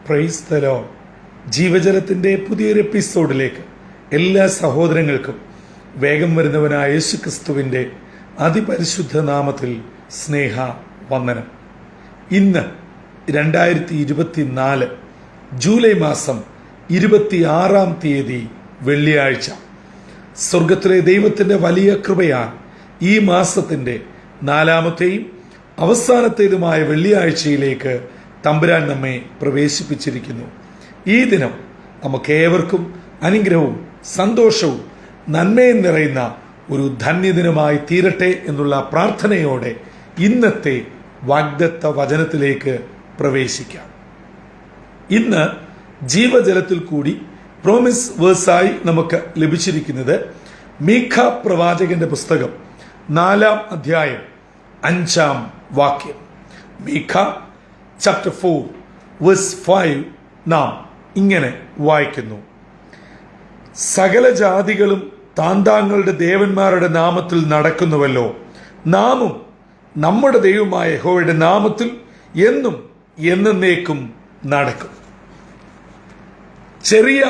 Praise the Lord. ജീവജലത്തിൻ്റെ പുതിയൊരു എപ്പിസോഡിലേക്ക് എല്ലാ സഹോദരങ്ങൾക്കും വേഗം വരുന്നവനായ യേശുക്രിസ്തുവിൻ്റെ അതിപരിശുദ്ധ നാമത്തിൽ സ്നേഹ വന്ദനം. ഇന്ന് 2024 ജൂലൈ മാസം 26-ാം തീയതി വെള്ളിയാഴ്ച. സ്വർഗത്തിലെ ദൈവത്തിൻ്റെ വലിയ കൃപയാൽ ഈ മാസത്തിൻ്റെ 4ാമത്തെയും അവസാനത്തേതുമായ വെള്ളിയാഴ്ചയിലേക്ക് തമ്പുരാൻ നമ്മെ പ്രവേശിപ്പിച്ചിരിക്കുന്നു. ഈ ദിനം നമുക്കേവർക്കും അനുഗ്രഹവും സന്തോഷവും നന്മയും നിറയുന്ന ഒരു ധന്യദിനമായി തീരട്ടെ എന്നുള്ള പ്രാർത്ഥനയോടെ ഇന്നത്തെ വാഗ്ദത്ത വചനത്തിലേക്ക് പ്രവേശിക്കാം. ഇന്ന് ജീവജലത്തിൽ കൂടി പ്രോമിസ് വേഴ്സായി നമുക്ക് ലഭിച്ചിരിക്കുന്നത് മീഖ പ്രവാചകന്റെ പുസ്തകം 4-ാം അധ്യായം 5-ാം വാക്യം. മീഖ ചാപ്റ്റർ 4 വേഴ്സ് 5 നാം ഇങ്ങനെ വായിക്കുന്നു: സകല ജാതികളും താന്താങ്ങളുടെ ദേവന്മാരുടെ നാമത്തിൽ നടക്കുന്നുവല്ലോ, നാമും നമ്മുടെ ദൈവമായ യഹോവയുടെ നാമത്തിൽ എന്നും എന്നേക്കും നടക്കും. ചെറിയ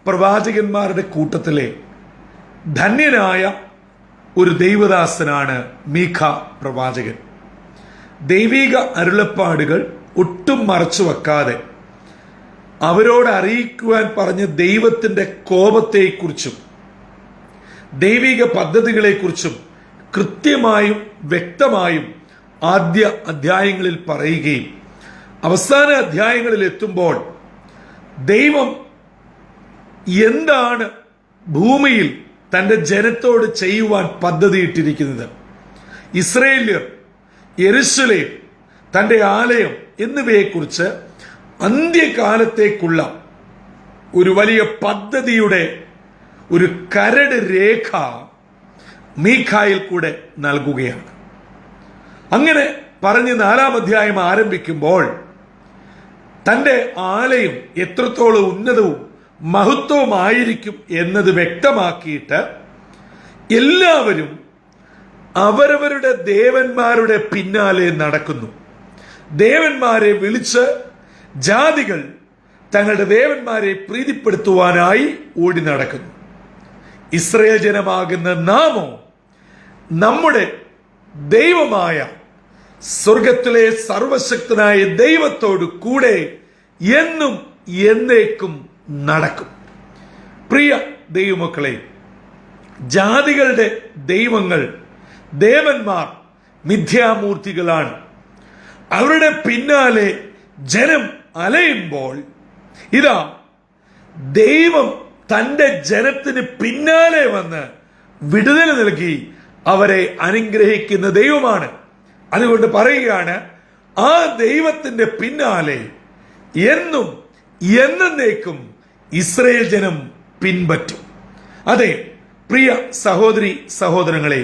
പ്രവാചകന്മാരുടെ കൂട്ടത്തിലെ ധന്യനായ ഒരു ദൈവദാസനാണ് മീഖ പ്രവാചകൻ. ദൈവിക അരുളപ്പാടുകൾ ഒട്ടും മറച്ചു വെക്കാതെ അവരോട് അറിയിക്കുവാൻ പറഞ്ഞ ദൈവത്തിന്റെ കോപത്തെക്കുറിച്ചും ദൈവിക പദ്ധതികളെക്കുറിച്ചും കൃത്യമായും വ്യക്തമായും ആദ്യ അധ്യായങ്ങളിൽ പറയുകയും അവസാന അധ്യായങ്ങളിൽ എത്തുമ്പോൾ ദൈവം എന്താണ് ഭൂമിയിൽ തന്റെ ജനത്തോട് ചെയ്യുവാൻ പദ്ധതിയിട്ടിരിക്കുന്നത്, ഇസ്രായേല്യർ, യെരൂശലേം, തന്റെ ആലയം എന്നിവയെക്കുറിച്ച് അന്ത്യകാലത്തേക്കുള്ള ഒരു വലിയ പദ്ധതിയുടെ ഒരു കരട് രേഖ മീഖായിൽ കൂടെ നൽകുകയാണ്. അങ്ങനെ പറഞ്ഞ് 4-ാം അധ്യായം ആരംഭിക്കുമ്പോൾ തന്റെ ആലയം എത്രത്തോളം ഉന്നതവും മഹത്വമായിരിക്കും എന്നത് വ്യക്തമാക്കിയിട്ട് എല്ലാവരും അവരവരുടെ ദേവന്മാരുടെ പിന്നാലെ നടക്കുന്നു. ദേവന്മാരെ വിളിച്ച് ജാതികൾ തങ്ങളുടെ ദേവന്മാരെ പ്രീതിപ്പെടുത്തുവാനായി ഓടി നടക്കുന്നു. ഇസ്രായേൽ ജനമാകുന്ന നാമോ നമ്മുടെ ദൈവമായ സ്വർഗത്തിലെ സർവശക്തനായ ദൈവത്തോട് കൂടെ എന്നും എന്നേക്കും നടക്കും. പ്രിയ ദൈവമക്കളെ, ജാതികളുടെ ദൈവങ്ങൾ, ദേവന്മാർ മിഥ്യാമൂർത്തികളാണ്. അവരുടെ പിന്നാലെ ജനം അലയുമ്പോൾ ഇതാ ദൈവം തന്റെ ജനത്തിന് പിന്നാലെ വന്ന് വിടുതൽ നൽകി അവരെ അനുഗ്രഹിക്കുന്ന ദൈവമാണ്. അതുകൊണ്ട് പറയുകയാണ്, ആ ദൈവത്തിന്റെ പിന്നാലെ എന്നും എന്നേക്കും ഇസ്രായേൽ ജനം പിൻപറ്റും. അതെ പ്രിയ സഹോദരി സഹോദരങ്ങളെ,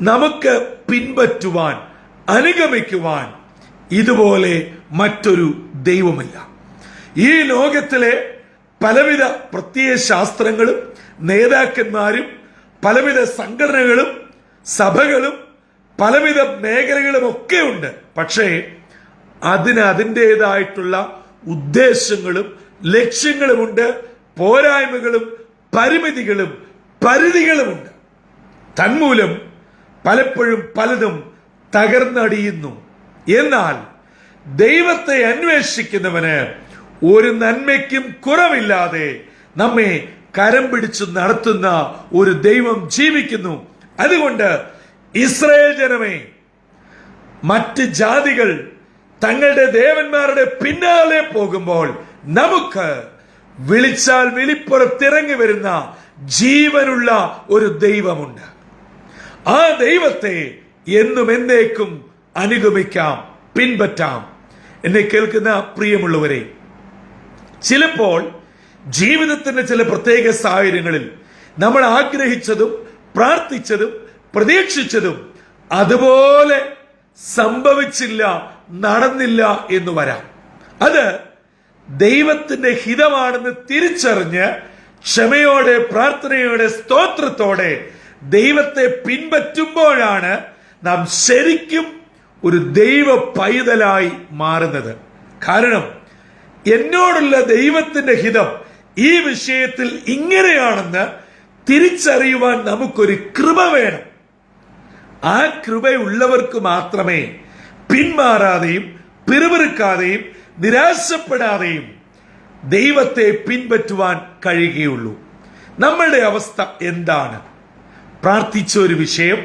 നമുക്ക് പിൻപറ്റുവാൻ, അനുഗമിക്കുവാൻ ഇതുപോലെ മറ്റൊരു ദൈവമില്ല. ഈ ലോകത്തിലെ പലവിധ പ്രത്യയ ശാസ്ത്രങ്ങളും നേതാക്കന്മാരും പലവിധ സംഘടനകളും സഭകളും പലവിധ മേഖലകളും ഒക്കെ ഉണ്ട്. പക്ഷേ അതിന് അതിൻ്റെതായിട്ടുള്ള ഉദ്ദേശങ്ങളും ലക്ഷ്യങ്ങളുമുണ്ട്, പോരായ്മകളും പരിമിതികളും പരിധികളുമുണ്ട്. തന്മൂലം പലപ്പോഴും പലതും തകർന്നടിയുന്നു. എന്നാൽ ദൈവത്തെ അന്വേഷിക്കുന്നവന് ഒരു നന്മയ്ക്കും കുറവില്ലാതെ നമ്മെ കരം പിടിച്ചു നടത്തുന്ന ഒരു ദൈവം ജീവിക്കുന്നു. അതുകൊണ്ട് ഇസ്രായേൽ ജനമേ, മറ്റ് ജാതികൾ തങ്ങളുടെ ദേവന്മാരുടെ പിന്നാലെ പോകുമ്പോൾ നമുക്ക് വിളിച്ചാൽ വിളിപ്പുറത്തിറങ്ങി വരുന്ന ജീവനുള്ള ഒരു ദൈവമുണ്ട്. ആ ദൈവത്തെ എന്നും എന്നേക്കും അനുഗമിക്കാം, പിൻപറ്റാം. എന്നെ കേൾക്കുന്ന പ്രിയമുള്ളവരെ, ചിലപ്പോൾ ജീവിതത്തിന്റെ ചില പ്രത്യേക സാഹചര്യങ്ങളിൽ നമ്മൾ ആഗ്രഹിച്ചതും പ്രാർത്ഥിച്ചതും പ്രതീക്ഷിച്ചതും അതുപോലെ സംഭവിച്ചില്ല, നടന്നില്ല എന്ന് വരാം. അത് ദൈവത്തിന്റെ ഹിതമാണെന്ന് തിരിച്ചറിഞ്ഞ് ക്ഷമയോടെ, പ്രാർത്ഥനയോടെ, സ്തോത്രത്തോടെ ദൈവത്തെ പിൻപറ്റുമ്പോഴാണ് നാം ശരിക്കും ഒരു ദൈവ പൈതലായി മാറുന്നത്. കാരണം എന്നോടുള്ള ദൈവത്തിന്റെ ഹിതം ഈ വിഷയത്തിൽ ഇങ്ങനെയാണെന്ന് തിരിച്ചറിയുവാൻ നമുക്കൊരു കൃപ വേണം. ആ കൃപയുള്ളവർക്ക് മാത്രമേ പിന്മാറാതെയും പിറുപിറുക്കാതെയും നിരാശപ്പെടാതെയും ദൈവത്തെ പിൻപറ്റുവാൻ കഴിയുകയുള്ളൂ. നമ്മളുടെ അവസ്ഥ എന്താണ്? പ്രാർത്ഥിച്ച ഒരു വിഷയം,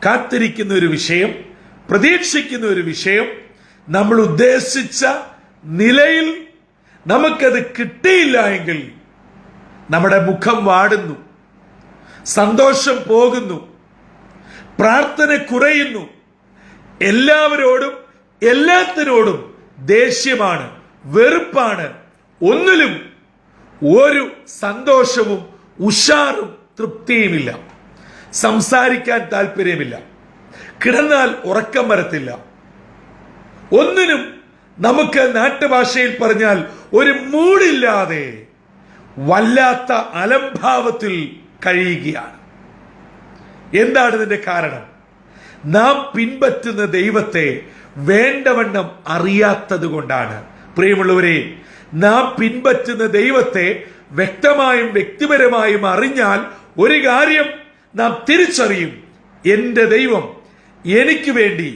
കാത്തിരിക്കുന്ന ഒരു വിഷയം, പ്രതീക്ഷിക്കുന്ന ഒരു വിഷയം, നമ്മൾ ഉദ്ദേശിച്ച നിലയിൽ നമുക്കത് കിട്ടിയില്ല എങ്കിൽ നമ്മുടെ മുഖം വാടുന്നു, സന്തോഷം പോകുന്നു, പ്രാർത്ഥന കുറയുന്നു, എല്ലാവരോടും എല്ലാത്തിനോടും ദേഷ്യമാണ്, വെറുപ്പാണ്, ഒന്നിലും ഒരു സന്തോഷവും ഉഷാറും തൃപ്തിയുമില്ല, സംസാരിക്കാൻ താല്പര്യമില്ല, കിടന്നാൽ ഉറക്കം വരത്തില്ല, ഒന്നിനും നമുക്ക് നാട്ടുഭാഷയിൽ പറഞ്ഞാൽ ഒരു മൂടില്ലാതെ വല്ലാത്ത അലംഭാവത്തിൽ കഴിയുകയാണ്. എന്താണ് ഇതിന്റെ കാരണം? നാം പിൻപറ്റുന്ന ദൈവത്തെ വേണ്ടവണ്ണം അറിയാത്തത് കൊണ്ടാണ്. പ്രിയമുള്ളവരെ, നാം പിൻപറ്റുന്ന ദൈവത്തെ വ്യക്തമായും വ്യക്തിപരമായും അറിഞ്ഞാൽ ഒരു കാര്യം നാം തിരിച്ചറിയും: എന്റെ ദൈവം എനിക്ക് വേണ്ടി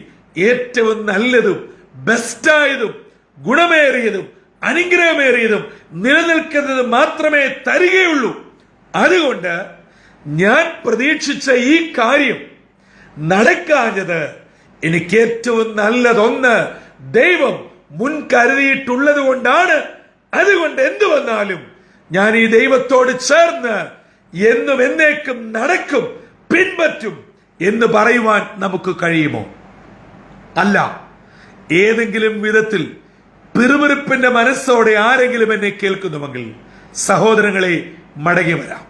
ഏറ്റവും നല്ലതും ബെസ്റ്റായതും ഗുണമേറിയതും അനുഗ്രഹമേറിയതും നിലനിൽക്കുന്നത് മാത്രമേ തരികയുള്ളൂ. അതുകൊണ്ട് ഞാൻ പ്രതീക്ഷിച്ച ഈ കാര്യം നടക്കാഞ്ഞത് എനിക്ക് ഏറ്റവും നല്ലതൊന്ന് ദൈവം മുൻകരുതിയിട്ടുള്ളത് കൊണ്ടാണ്. അതുകൊണ്ട് എന്തു വന്നാലും ഞാൻ ഈ ദൈവത്തോട് ചേർന്ന് എന്നും എന്നേക്കും നടക്കും, പിൻപറ്റും എന്ന് പറയുവാൻ നമുക്ക് കഴിയുമോ? അല്ല. ഏതെങ്കിലും വിധത്തിൽ പിറുപിറുപ്പിന്റെ മനസ്സോടെ ആരെങ്കിലും എന്നെ കേൾക്കുന്നുവെങ്കിൽ സഹോദരങ്ങളെ, മടങ്ങി വരാം.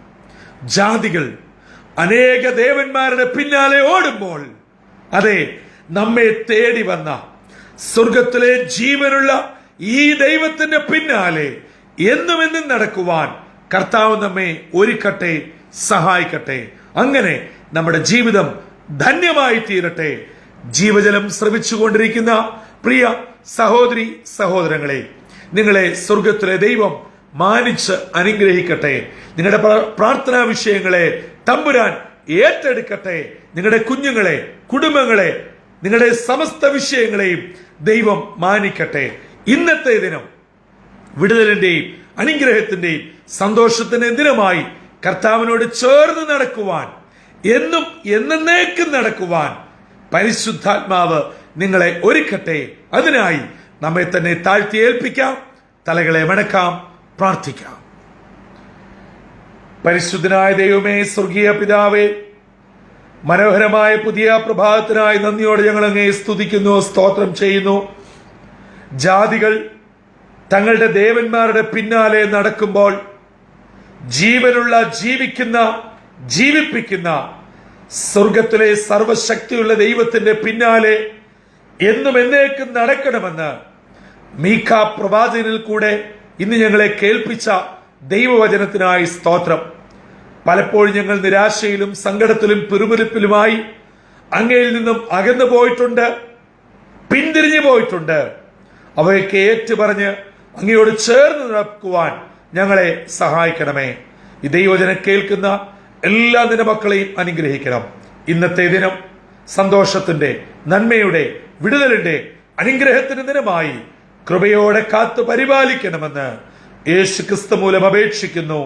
ജാതികൾ അനേക ദേവന്മാരുടെ പിന്നാലെ ഓടുമ്പോൾ, അതെ, നമ്മെ തേടി വന്ന സ്വർഗത്തിലെ ജീവനുള്ള ഈ ദൈവത്തിന്റെ പിന്നാലെ എന്നും നടക്കുവാൻ കർത്താവ് നമ്മെ ഒരുക്കട്ടെ, സഹായിക്കട്ടെ. അങ്ങനെ നമ്മുടെ ജീവിതം ധന്യമായി തീരട്ടെ. ജീവജലം ശ്രവിച്ചുകൊണ്ടിരിക്കുന്ന പ്രിയ സഹോദരി സഹോദരങ്ങളെ, നിങ്ങളെ സ്വർഗത്തിലെ ദൈവം മാനിച്ച് അനുഗ്രഹിക്കട്ടെ. നിങ്ങളുടെ പ്രാർത്ഥനാ വിഷയങ്ങളെ തമ്പുരാൻ ഏറ്റെടുക്കട്ടെ. നിങ്ങളുടെ കുഞ്ഞുങ്ങളെ, കുടുംബങ്ങളെ, നിങ്ങളുടെ സമസ്ത വിഷയങ്ങളെയും ദൈവം മാനിക്കട്ടെ. ഇന്നത്തെ ദിനം വിടുതലിന്റെയും അനുഗ്രഹത്തിന്റെയും സന്തോഷത്തിന്റെയും ദിനമായി കർത്താവിനോട് ചേർന്ന് നടക്കുവാൻ, എന്നും എന്നേക്കും നടക്കുവാൻ പരിശുദ്ധാത്മാവ് നിങ്ങളെ ഒരുക്കട്ടെ. അതിനായി നമ്മെ തന്നെ താഴ്ത്തി ഏൽപ്പിക്കാം, തലകളെ വണക്കാം, പ്രാർത്ഥിക്കാം. പരിശുദ്ധനായ ദൈവമേ, സ്വർഗീയ പിതാവേ, മനോഹരമായ പുതിയ പ്രഭാതത്തിനായി നന്ദിയോടെ ഞങ്ങൾ അങ്ങേ സ്തുതിക്കുന്നു, സ്തോത്രം ചെയ്യുന്നു. ജാതികൾ തങ്ങളുടെ ദേവന്മാരുടെ പിന്നാലെ നടക്കുമ്പോൾ ജീവനുള്ള, ജീവിക്കുന്ന, ജീവിപ്പിക്കുന്ന സ്വർഗത്തിലെ സർവശക്തിയുള്ള ദൈവത്തിന്റെ പിന്നാലെ എന്നും എന്നേക്കും നടക്കണമെന്ന് മീഖ പ്രവാചകനിൽ കൂടെ ഇന്ന് ഞങ്ങളെ കേൾപ്പിച്ച ദൈവവചനത്തിനായി സ്തോത്രം. പലപ്പോഴും ഞങ്ങൾ നിരാശയിലും സങ്കടത്തിലും പിറുപിറുപ്പിലുമായി അങ്ങയിൽ നിന്നും അകന്നു പോയിട്ടുണ്ട്, പിന്തിരിഞ്ഞു പോയിട്ടുണ്ട്. അവയൊക്കെ ഏറ്റുപറഞ്ഞ് അങ്ങയോട് ചേർന്ന് നടക്കുവാൻ ഞങ്ങളെ സഹായിക്കണമേ. ഈ ദൈവവചനം കേൾക്കുന്ന എല്ലാ നിന്റെ മക്കളെയും അനുഗ്രഹിക്കണം. ഇന്നത്തെ ദിനം സന്തോഷത്തിന്റെ, നന്മയുടെ, വിടുതലിന്റെ, അനുഗ്രഹത്തിന്റെ ദിനമായി കൃപയോടെ കാത്തു പരിപാലിക്കണമെന്ന് യേശു ക്രിസ്തു മൂലം അപേക്ഷിക്കുന്നു.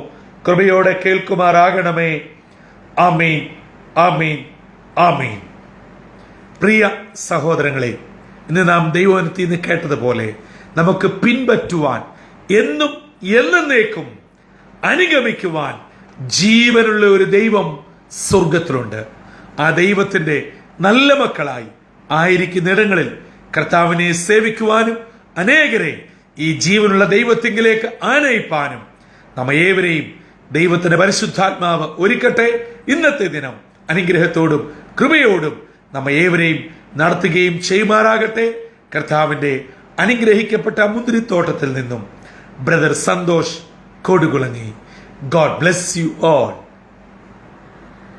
കൃപയോടെ കേൾക്കുമാറാകണമേ. ആമീൻ, ആമീൻ, ആമീൻ. പ്രിയ സഹോദരങ്ങളെ, ഇന്ന് നാം ദൈവവചനത്തിൽ നിന്ന് കേട്ടതുപോലെ നമുക്ക് പിൻപറ്റുവാൻ, എന്നും എന്നേക്കും അനുഗമിക്കുവാൻ ജീവനുള്ള ഒരു ദൈവം സ്വർഗത്തിലുണ്ട്. ആ ദൈവത്തിന്റെ നല്ല മക്കളായി ആയിരിക്കുന്നിടങ്ങളിൽ കർത്താവിനെ സേവിക്കുവാനും അനേകരെ ഈ ജീവനുള്ള ദൈവത്തിങ്കിലേക്ക് ആനയിപ്പാനും നമ്മേവരെയും ദൈവത്തിന്റെ പരിശുദ്ധാത്മാവ് ഒരുക്കട്ടെ. ഇന്നത്തെ ദിനം അനുഗ്രഹത്തോടും കൃപയോടും നമ്മേവരെയും നടത്തുകയും ചെയ്യുമാറാകട്ടെ. കർത്താവിന്റെ അനുഗ്രഹിക്കപ്പെട്ട മുന്തിരിത്തോട്ടത്തിൽ നിന്നും brother Santhosh Kodukulangi. God bless you all.